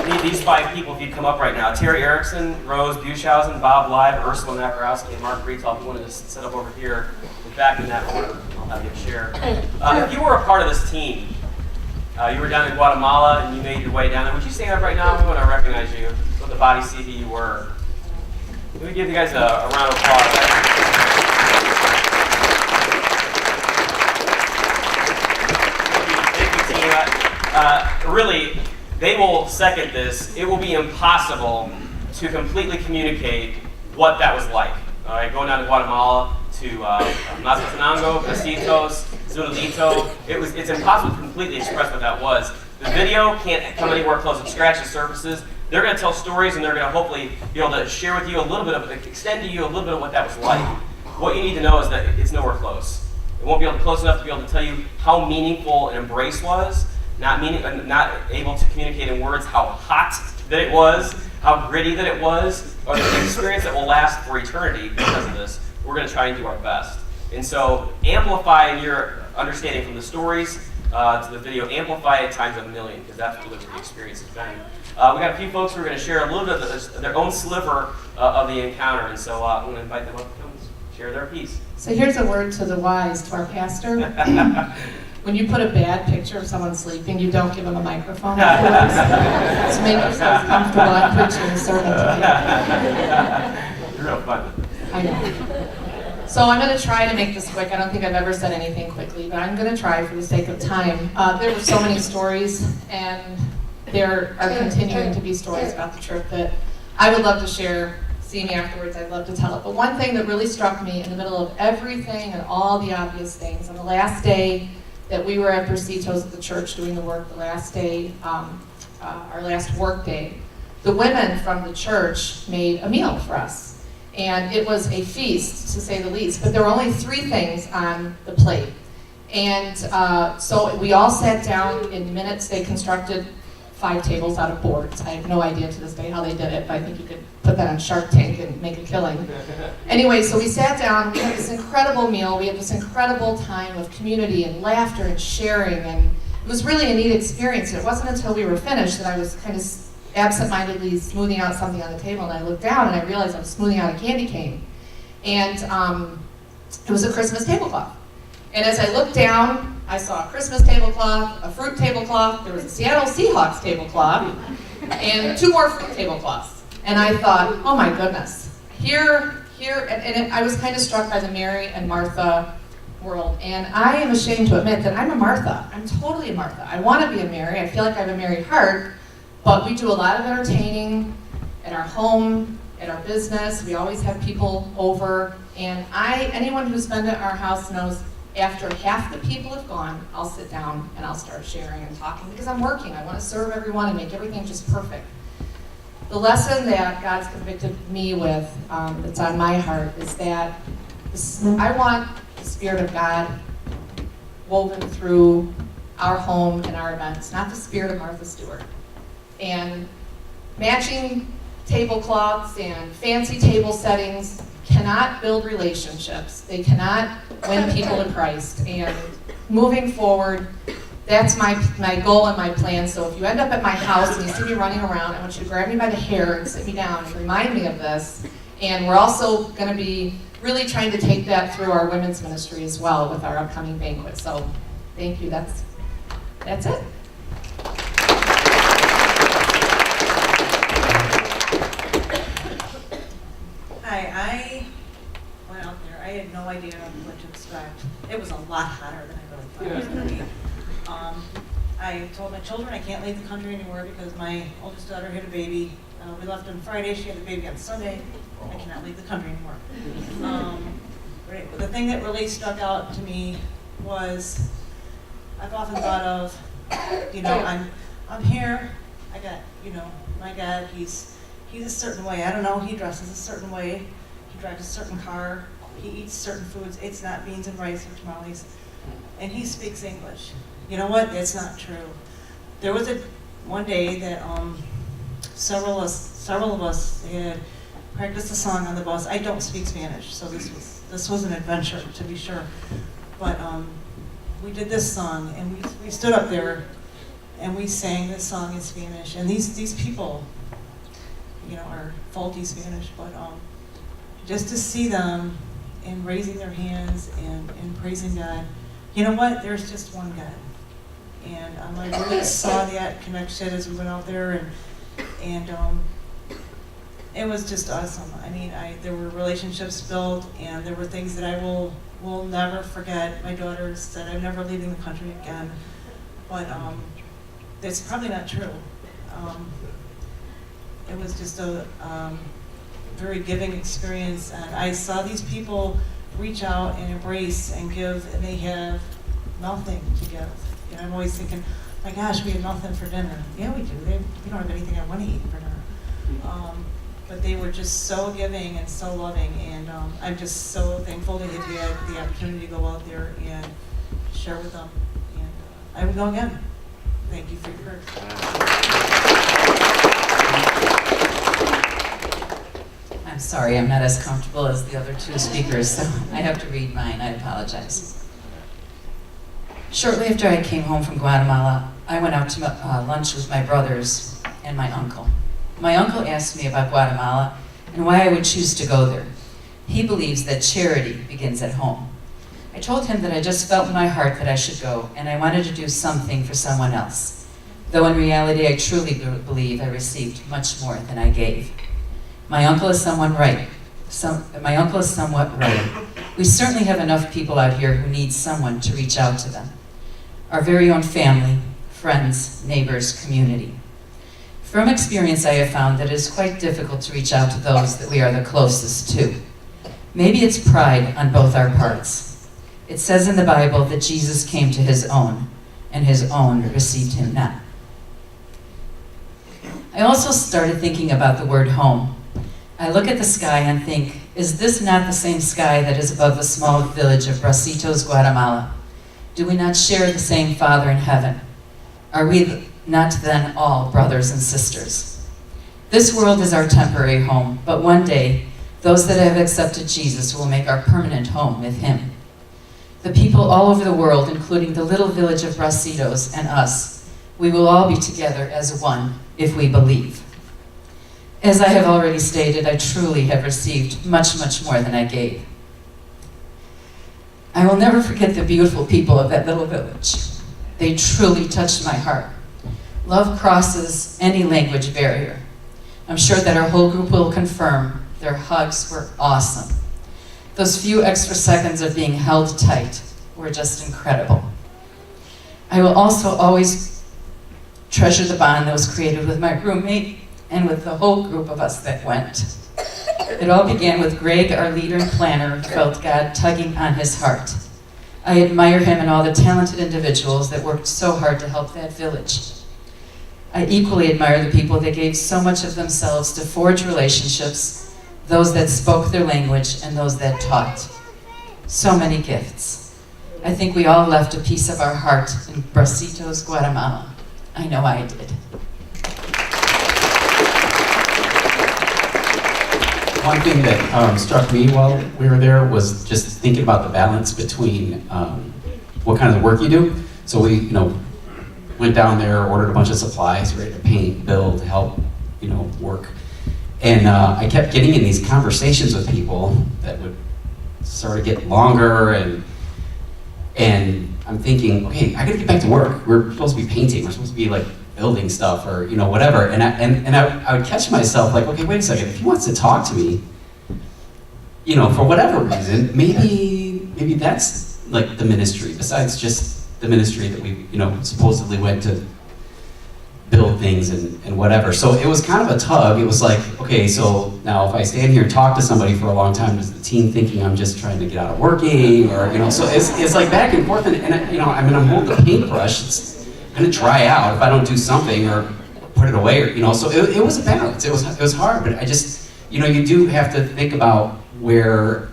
need these 5 people if you'd come up right now. Terry Erickson, Rose Buchhausen, Bob Live, Ursula Nakarowski, and Mark Breetall. If you wanted to sit up over here, back in that order, I'll have you share. If you were a part of this team, you were down in Guatemala and you made your way down there, would you stand up right now? We want to recognize you. Let the body see who you were. Let me give you guys a round of applause. Thank you, team. Really, they will second this. It will be impossible to completely communicate what that was like. All right, going down to Guatemala to Mazatenango, Besitos, Zunalito. It's impossible to completely express what that was. The video can't come anywhere close and scratch the surfaces. They're going to tell stories, and they're going to hopefully be able to share with you a little bit of, extend to you a little bit of what that was like. What you need to know is that it's nowhere close. It won't be close enough to be able to tell you how meaningful an embrace was, not able to communicate in words how hot that it was, how gritty that it was, or the experience that will last for eternity because of this. We're going to try and do our best. And so amplify your understanding from the stories to the video, amplify it times 1,000,000, because that's what the experience has been. We got a few folks who are going to share a little bit of their own sliver of the encounter, and so I'm going to invite them up to come share their piece. So here's a word to the wise, to our pastor. When you put a bad picture of someone sleeping, you don't give them a microphone afterwards. So make yourself comfortable. I'm preaching a sermon today. You're real fun. I know. So I'm going to try to make this quick. I don't think I've ever said anything quickly, but I'm going to try for the sake of time. There were so many stories, and there are continuing to be stories about the trip that I would love to share. See me afterwards, I'd love to tell it. But one thing that really struck me in the middle of everything and all the obvious things, on the last day that we were at Besitos at the church doing the work, the last day, our last work day, the women from the church made a meal for us. And it was a feast, to say the least, but there were only 3 things on the plate. And so we all sat down in minutes. They constructed 5 tables out of boards. I have no idea to this day how they did it, but I think you could put that on Shark Tank and make a killing. Anyway, so we sat down, we had this incredible meal, we had this incredible time of community and laughter and sharing, and it was really a neat experience. And it wasn't until we were finished that I was kind of absent-mindedly smoothing out something on the table, and I looked down and I realized I was smoothing out a candy cane. And it was a Christmas tablecloth. And as I looked down, I saw a Christmas tablecloth, a fruit tablecloth, there was a Seattle Seahawks tablecloth, and 2 more fruit tablecloths. And I thought, oh my goodness, I was kind of struck by the Mary and Martha world. And I am ashamed to admit that I'm a Martha. I'm totally a Martha. I want to be a Mary. I feel like I have a Mary heart, but we do a lot of entertaining at our home, at our business. We always have people over. And anyone who's been to our house knows after half the people have gone, I'll sit down and I'll start sharing and talking because I'm working. I want to serve everyone and make everything just perfect. The lesson that God's convicted me with, that's on my heart, is that I want the Spirit of God woven through our home and our events, not the spirit of Martha Stewart. And matching tablecloths and fancy table settings cannot build relationships. They cannot win people to Christ. And moving forward, that's my goal and my plan. So if you end up at my house and you see me running around, I want you to grab me by the hair and sit me down and remind me of this. And we're also going to be really trying to take that through our women's ministry as well with our upcoming banquet. So thank you. That's it. Hi, I went out there. I had no idea what to expect. It was a lot hotter than I really thought it was going to be. I told my children I can't leave the country anymore because my oldest daughter had a baby. We left on Friday. She had the baby on Sunday. I cannot leave the country anymore. The thing that really stuck out to me was I've often thought of, I'm here. I got, my God, he's a certain way. I don't know, he dresses a certain way. He drives a certain car. He eats certain foods. It's not beans and rice or tamales. And he speaks English. You know what? It's not true. There was one day that several of us had practiced a song on the bus. I don't speak Spanish, so this was an adventure, to be sure. But we did this song, and we stood up there, and we sang this song in Spanish. And these people, you know, are faulty Spanish, but just to see them and raising their hands and praising God, you know what? There's just one God. And I really saw that connection as we went out there, and it was just awesome. I mean, there were relationships built, and there were things that I will never forget. My daughter said, "I'm never leaving the country again," but that's probably not true. It was just a very giving experience, and I saw these people reach out and embrace and give, and they have nothing to give. And I'm always thinking, my gosh, we have nothing for dinner. Yeah, we do. We don't have anything I want to eat for dinner. But they were just so giving and so loving, and I'm just so thankful to have had the opportunity to go out there and share with them. And I would go again. Thank you for your prayers. I'm sorry, I'm not as comfortable as the other two speakers, so I have to read mine. I apologize. Shortly after I came home from Guatemala, I went out to lunch with my brothers and my uncle. My uncle asked me about Guatemala and why I would choose to go there. He believes that charity begins at home. I told him that I just felt in my heart that I should go, and I wanted to do something for someone else. Though in reality, I truly believe I received much more than I gave. My uncle is somewhat right. We certainly have enough people out here who need someone to reach out to them. Our very own family, friends, neighbors, community. From experience, I have found that it is quite difficult to reach out to those that we are the closest to. Maybe it's pride on both our parts. It says in the Bible that Jesus came to his own, and his own received him not. I also started thinking about the word home. I look at the sky and think, is this not the same sky that is above the small village of Bracitos, Guatemala? Do we not share the same Father in heaven? Are we not then all brothers and sisters? This world is our temporary home, but one day, those that have accepted Jesus will make our permanent home with him. The people all over the world, including the little village of Bracitos and us, we will all be together as one if we believe. As I have already stated, I truly have received much, much more than I gave. I will never forget the beautiful people of that little village. They truly touched my heart. Love crosses any language barrier. I'm sure that our whole group will confirm their hugs were awesome. Those few extra seconds of being held tight were just incredible. I will also always treasure the bond that was created with my roommate and with the whole group of us that went. It all began with Greg, our leader and planner, who felt God tugging on his heart. I admire him and all the talented individuals that worked so hard to help that village. I equally admire the people that gave so much of themselves to forge relationships, those that spoke their language and those that taught. So many gifts. I think we all left a piece of our heart in Bracitos, Guatemala. I know I did. One thing that struck me while we were there was just thinking about the balance between what kind of work you do. So we, went down there, ordered a bunch of supplies, ready to paint, build, help, work. And I kept getting in these conversations with people that would sort of get longer, and I'm thinking, okay, I gotta get back to work. We're supposed to be painting. We're supposed to be like building stuff or whatever. And I would catch myself like, okay, wait a second. If he wants to talk to me, for whatever reason, maybe that's like the ministry. Besides just the ministry that we supposedly went to build things and whatever. So it was kind of a tug. It was like, okay, so now if I stand here and talk to somebody for a long time, is the team thinking I'm just trying to get out of working, or so it's like back and forth. And I'm holding the paintbrush. It's gonna dry out if I don't do something or put it away, or so it was a balance. It was hard, but I just you do have to think about where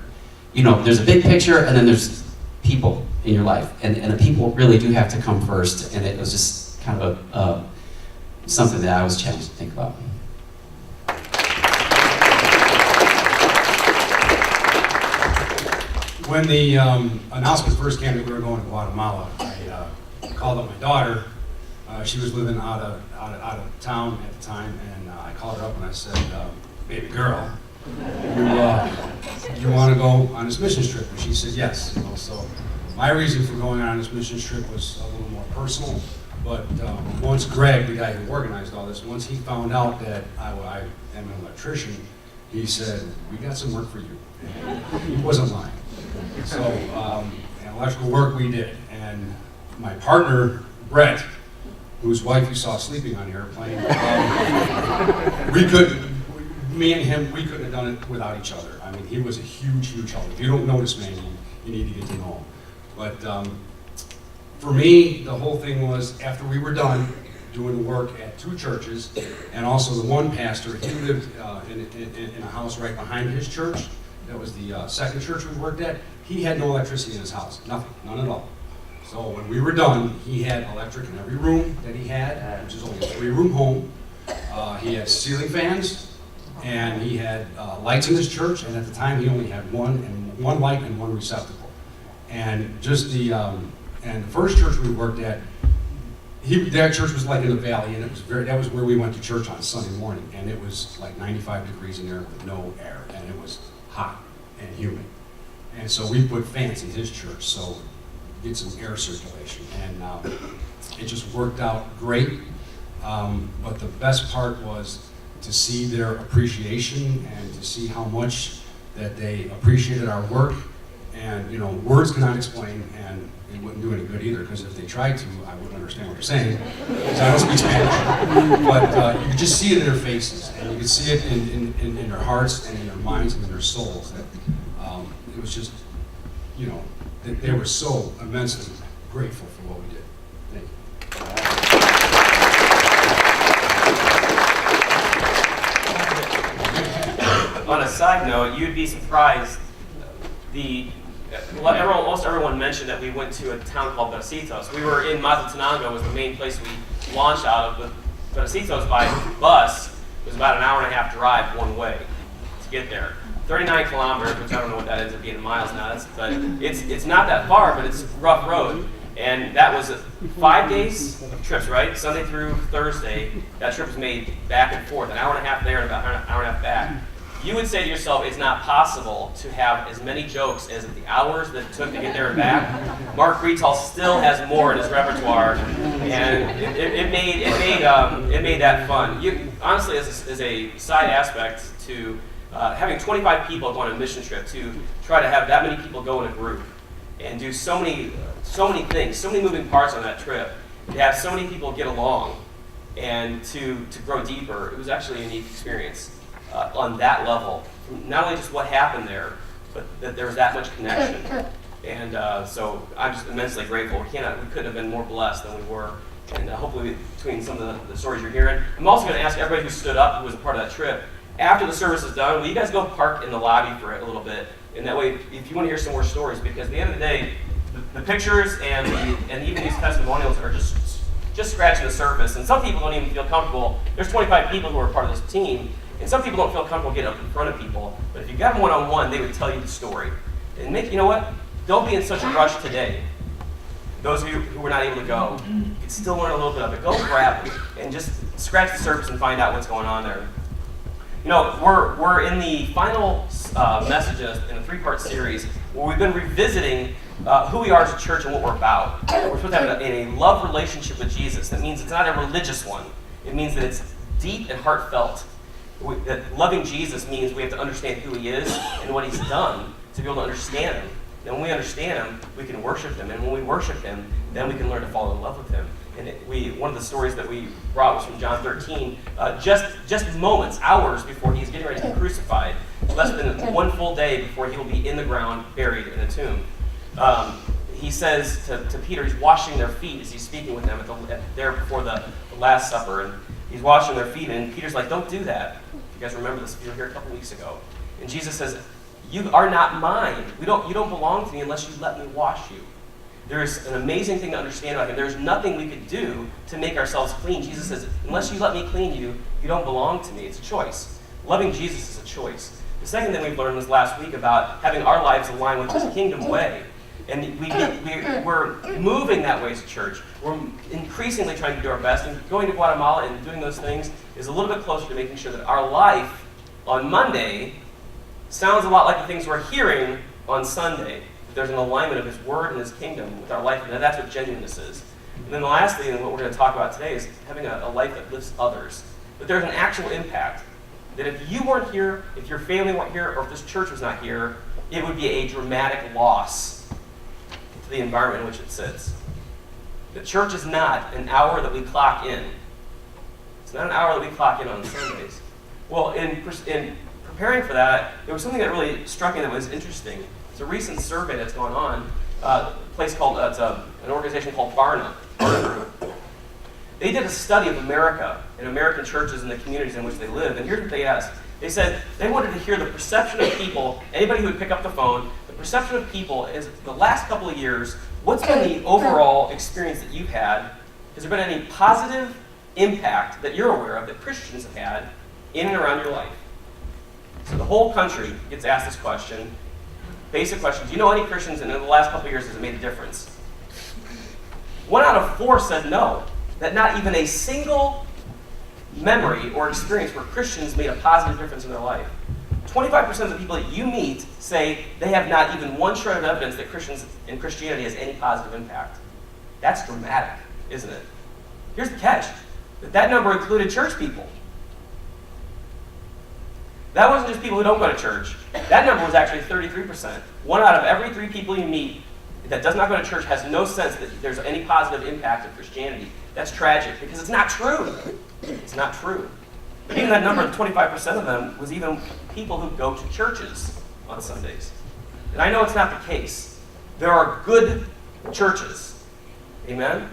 there's a big picture and then there's people in your life, and the people really do have to come first. And it was just kind of something that I was challenged to think about. When the announcement first came that we were going to Guatemala, I called up my daughter She was living out of town at the time, and I called her up and I said, "Baby girl, you want to go on this mission trip?" And she said yes. You know, so my reason for going on this mission trip was a little more personal. But once Greg, the guy who organized all this, once he found out that I am an electrician, he said, "We got some work for you." And he wasn't lying. So electrical work we did, and my partner Brett, whose wife you saw sleeping on the airplane, me and him, we couldn't have done it without each other. I mean, he was a huge help. If you don't know this man, you need to get to know him. But for me, the whole thing was, after we were done doing the work at 2 churches, and also the one pastor, he lived in a house right behind his church. That was the second church we worked at. He had no electricity in his house, nothing, none at all. So when we were done, he had electric in every room that he had, which is only a 3-room home. He had ceiling fans, and he had lights in his church, and at the time he only had one light and 1 receptacle. And just the first church we worked at, that church was like in the valley, and that was where we went to church on Sunday morning, and it was like 95 degrees in there with no air, and it was hot and humid. And so we put fans in his church, so get some air circulation, and it just worked out great. But the best part was to see their appreciation and to see how much that they appreciated our work. And words cannot explain, and it wouldn't do any good either, because if they tried to, I wouldn't understand what they're saying, because I don't speak Spanish. But you could just see it in their faces, and you could see it in their hearts and in their minds and in their souls. That it was just, that they were so immensely grateful for what we did. Thank you. On a side note, you'd be surprised. Almost everyone mentioned that we went to a town called Bracitos. We were in Mazatenango, was the main place we launched out of. But Bracitos by bus was about an hour and a half drive one way to get there. 39 kilometers, which I don't know what that ends up being in miles now. But it's not that far, but it's a rough road. And that was 5 days of trips, right? Sunday through Thursday. That trip was made back and forth, an hour and a half there and about an hour and a half back. You would say to yourself, it's not possible to have as many jokes as the hours that it took to get there and back. Mark Rietal still has more in his repertoire, and it made that fun. Honestly, as a side aspect to having 25 people go on a mission trip, to try to have that many people go in a group and do so many things, so many moving parts on that trip, to have so many people get along and to grow deeper, it was actually a unique experience. On that level, not only just what happened there, but that there was that much connection. And so I'm just immensely grateful. We couldn't have been more blessed than we were. And hopefully between some of the stories you're hearing. I'm also going to ask everybody who stood up, who was a part of that trip, after the service is done, will you guys go park in the lobby for a little bit? And that way, if you want to hear some more stories, because at the end of the day, the pictures and even these testimonials are just scratching the surface. And some people don't even feel comfortable. There's 25 people who are part of this team. And some people don't feel comfortable getting up in front of people, but if you got them one-on-one, they would tell you the story. And you know what? Don't be in such a rush today. Those of you who were not able to go, you can still learn a little bit of it. Go grab it and just scratch the surface and find out what's going on there. We're in the final messages in a 3-part series where we've been revisiting who we are as a church and what we're about. We're supposed to have a love relationship with Jesus. That means it's not a religious one. It means that it's deep and heartfelt. That loving Jesus means we have to understand who he is and what he's done to be able to understand him. And when we understand him, we can worship him. And when we worship him, then we can learn to fall in love with him. And one of the stories that we brought was from John 13, just moments, hours before he's getting ready to be crucified, less than 1 full day before he will be in the ground, buried in a tomb. He says to Peter, he's washing their feet as he's speaking with them there before the Last Supper. And he's washing their feet, and Peter's like, don't do that. You guys remember this? You were here a couple weeks ago. And Jesus says, you are not mine. You don't belong to me unless you let me wash you. There's an amazing thing to understand about him. There's nothing we could do to make ourselves clean. Jesus says, unless you let me clean you, you don't belong to me. It's a choice. Loving Jesus is a choice. The second thing we've learned was last week about having our lives align with his kingdom way. And we're moving that way as a church. We're increasingly trying to do our best, and going to Guatemala and doing those things is a little bit closer to making sure that our life on Monday sounds a lot like the things we're hearing on Sunday. That there's an alignment of His Word and His kingdom with our life, and that's what genuineness is. And then lastly, and what we're going to talk about today, is having a life that lifts others. That there's an actual impact. That if you weren't here, if your family weren't here, or if this church was not here, it would be a dramatic loss to the environment in which it sits. The church is not an hour that we clock in. It's not an hour that we clock in on Sundays. Well, in preparing for that, there was something that really struck me that was interesting. It's a recent survey that's gone on. A place called, an organization called Barna Group. They did a study of America and American churches and the communities in which they live, and here's what they asked. They said they wanted to hear the perception of people, anybody who would pick up the phone, the perception of people is the last couple of years, what's been the overall experience that you've had? Has there been any positive impact that you're aware of that Christians have had in and around your life? So the whole country gets asked this question. Basic question, do you know any Christians and in the last couple of years has it made a difference? 1 out of 4 said no, that not even a single memory or experience where Christians made a positive difference in their life. 25% of the people that you meet say they have not even one shred of evidence that Christians and Christianity has any positive impact. That's dramatic, isn't it? Here's the catch, that number included church people. That wasn't just people who don't go to church. That number was actually 33%. 1 out of every 3 people you meet that does not go to church has no sense that there's any positive impact of Christianity. That's tragic because it's not true. It's not true. But even that number, 25% of them, was even people who go to churches on Sundays. And I know it's not the case. There are good churches. Amen?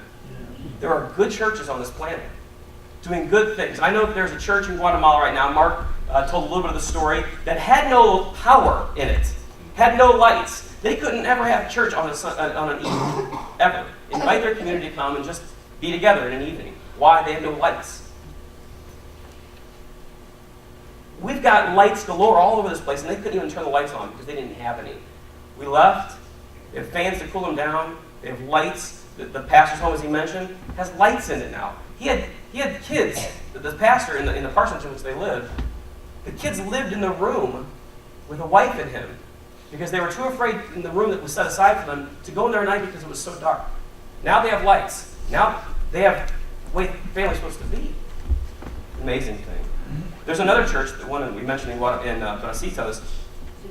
There are good churches on this planet doing good things. I know that there's a church in Guatemala right now. Mark told a little bit of the story that had no power in it, had no lights. They couldn't ever have church on an evening, ever. Invite their community to come and just be together in an evening. Why? They have no lights. We've got lights galore all over this place, and they couldn't even turn the lights on because they didn't have any. We left. They have fans to cool them down. They have lights. The pastor's home, as he mentioned, has lights in it now. He had kids. The pastor in the parsonage in which they live, the kids lived in the room with a wife and him because they were too afraid in the room that was set aside for them to go in there at night because it was so dark. Now they have lights. Now they have the way family's supposed to be. Amazing thing. There's another church, the one that we mentioned in Bracitos.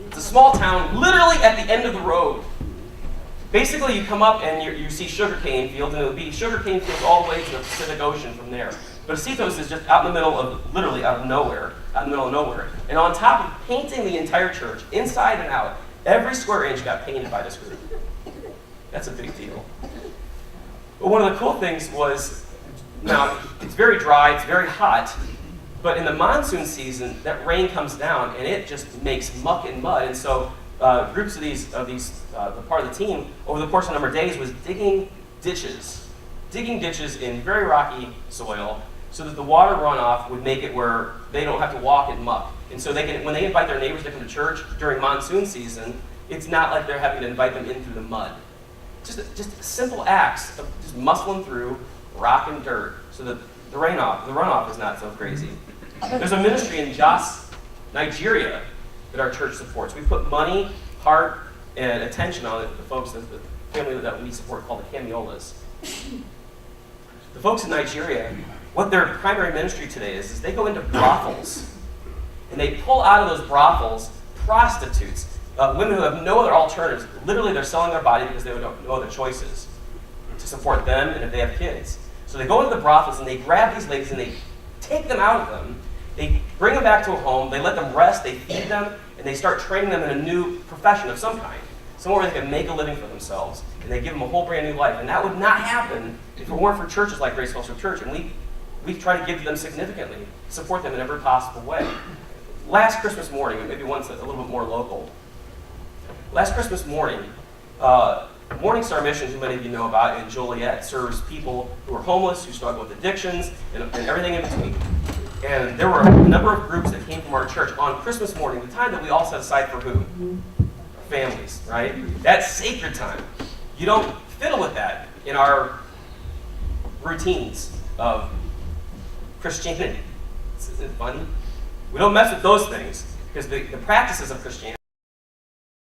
It's a small town, literally at the end of the road. Basically, you come up and you see sugarcane fields, and it would be sugarcane fields all the way to the Pacific Ocean from there. Bracitos is just out in the middle of, literally out in the middle of nowhere. And on top of painting the entire church, inside and out, every square inch got painted by this group. That's a big deal. But one of the cool things was, now, it's very dry, it's very hot, but in the monsoon season, that rain comes down, and it just makes muck and mud. And so groups of these, the part of the team, over the course of a number of days, was digging ditches in very rocky soil so that the water runoff would make it where they don't have to walk in muck. And so they can, when they invite their neighbors to come to church during monsoon season, it's not like they're having to invite them in through the mud. Just simple acts of just muscling through rock and dirt so that the runoff is not so crazy. There's a ministry in Jos, Nigeria, that our church supports. We put money, heart, and attention on it. The folks, the family that we support, called the Camiolas. The folks in Nigeria, what their primary ministry today is they go into brothels, and they pull out of those brothels prostitutes, women who have no other alternatives. Literally, they're selling their body because they have no other choices to support them and if they have kids. So they go into the brothels and they grab these ladies and they take them out of them. They bring them back to a home. They let them rest. They feed them, and they start training them in a new profession of some kind, somewhere where they can make a living for themselves. And they give them a whole brand new life. And that would not happen if it weren't for churches like Grace Fellowship Church. And we try to give to them significantly, support them in every possible way. Last Christmas morning, maybe one that's a little bit more local. Last Christmas morning, Morning Star Missions, who many of you know about, in Joliet, serves people who are homeless, who struggle with addictions, and everything in between. And there were a number of groups that came from our church on Christmas morning, the time that we all set aside for who? families, right? That's sacred time. You don't fiddle with that in our routines of Christianity. Isn't it funny? We don't mess with those things because the practices of Christianity